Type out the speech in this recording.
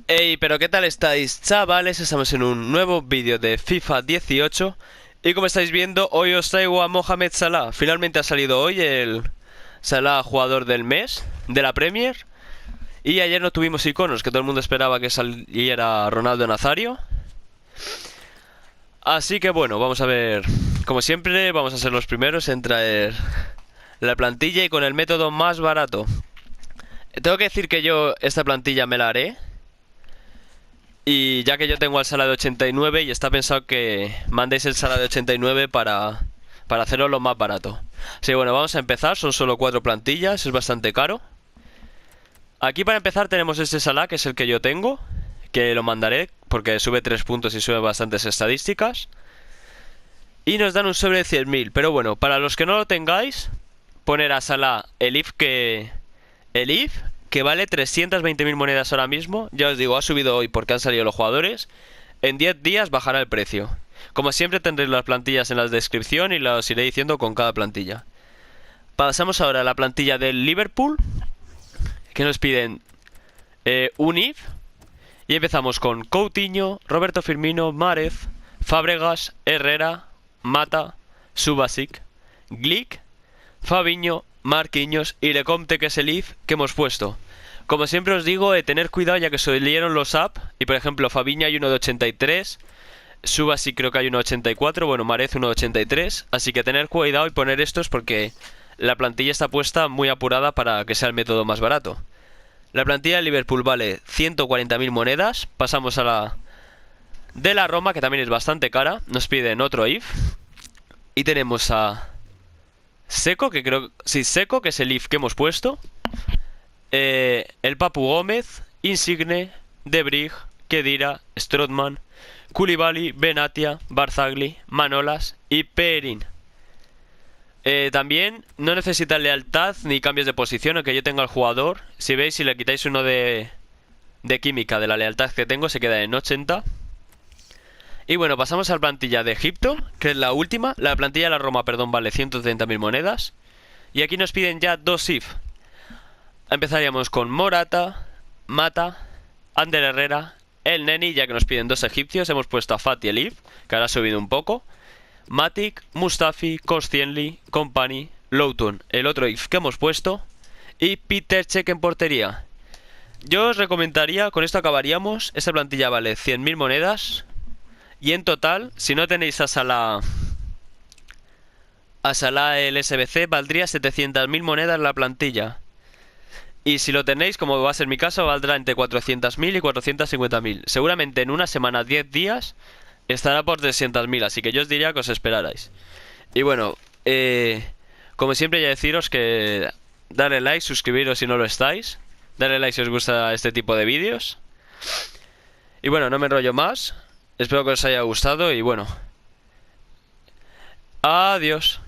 Hey, pero ¿qué tal estáis, chavales? Estamos en un nuevo vídeo de FIFA 18 y como estáis viendo, hoy os traigo a Mohamed Salah. Finalmente ha salido hoy el Salah jugador del mes de la Premier y ayer no tuvimos iconos, que todo el mundo esperaba que saliera Ronaldo Nazario. Así que bueno, vamos a ver. Como siempre, vamos a ser los primeros en traer la plantilla y con el método más barato. Tengo que decir que yo esta plantilla me la haré. Y ya que yo tengo el Salah de 89 y está pensado que mandéis el Salah de 89 para hacerlo lo más barato. Así que bueno, vamos a empezar. Son solo 4 plantillas, es bastante caro. Aquí para empezar tenemos este Salah, que es el que yo tengo, que lo mandaré porque sube 3 puntos y sube bastantes estadísticas. Y nos dan un sobre de 100.000. Pero bueno, para los que no lo tengáis, poner a Salah el if que vale 320.000 monedas ahora mismo. Ya os digo, ha subido hoy porque han salido los jugadores. En 10 días bajará el precio. Como siempre tendréis las plantillas en la descripción y las iré diciendo con cada plantilla. Pasamos ahora a la plantilla del Liverpool, que nos piden un if. Y empezamos con Coutinho, Roberto Firmino, Márez, Fábregas, Herrera, Mata, Subasic, Glick, Fabinho, Marquinhos y Lecomte, que es el if que hemos puesto. Como siempre os digo, tener cuidado ya que salieron los up y por ejemplo Fabinho hay uno de 83, Subasic creo que hay uno de 84, bueno, Marez uno de 83, así que tener cuidado y poner estos porque la plantilla está puesta muy apurada para que sea el método más barato. La plantilla de Liverpool vale 140.000 monedas. Pasamos a la de la Roma, que también es bastante cara. Nos piden otro if. Y tenemos a Seco, que creo... Sí, Seco, que es el if que hemos puesto. El Papu Gómez, Insigne, Debrig, Kedira, Strootman, Koulibaly, Benatia, Barzagli, Manolas y Perin. También no necesita lealtad ni cambios de posición, aunque yo tenga el jugador. Si veis, si le quitáis uno de química de la lealtad que tengo, se queda en 80. Y bueno, pasamos a la plantilla de Egipto, que es la última. La plantilla de la Roma, perdón, vale 130.000 monedas. Y aquí nos piden ya dos if. Empezaríamos con Morata, Mata, Ander Herrera, El Neni, ya que nos piden dos egipcios. Hemos puesto a Fati el if, que ahora ha subido un poco. Matic, Mustafi, Koscielny, Company, Loughton, el otro if que hemos puesto. Y Peter Cech en portería. Yo os recomendaría, con esto acabaríamos. Esta plantilla vale 100.000 monedas. Y en total, si no tenéis a Salah el SBC, valdría 700.000 monedas la plantilla. Y si lo tenéis, como va a ser mi caso, valdrá entre 400.000 y 450.000. Seguramente en una semana, 10 días, estará por 300.000. Así que yo os diría que os esperarais. Y bueno, como siempre ya deciros que darle like, suscribiros si no lo estáis. Darle like si os gusta este tipo de vídeos. Y bueno, no me enrollo más. Espero que os haya gustado y bueno. Adiós.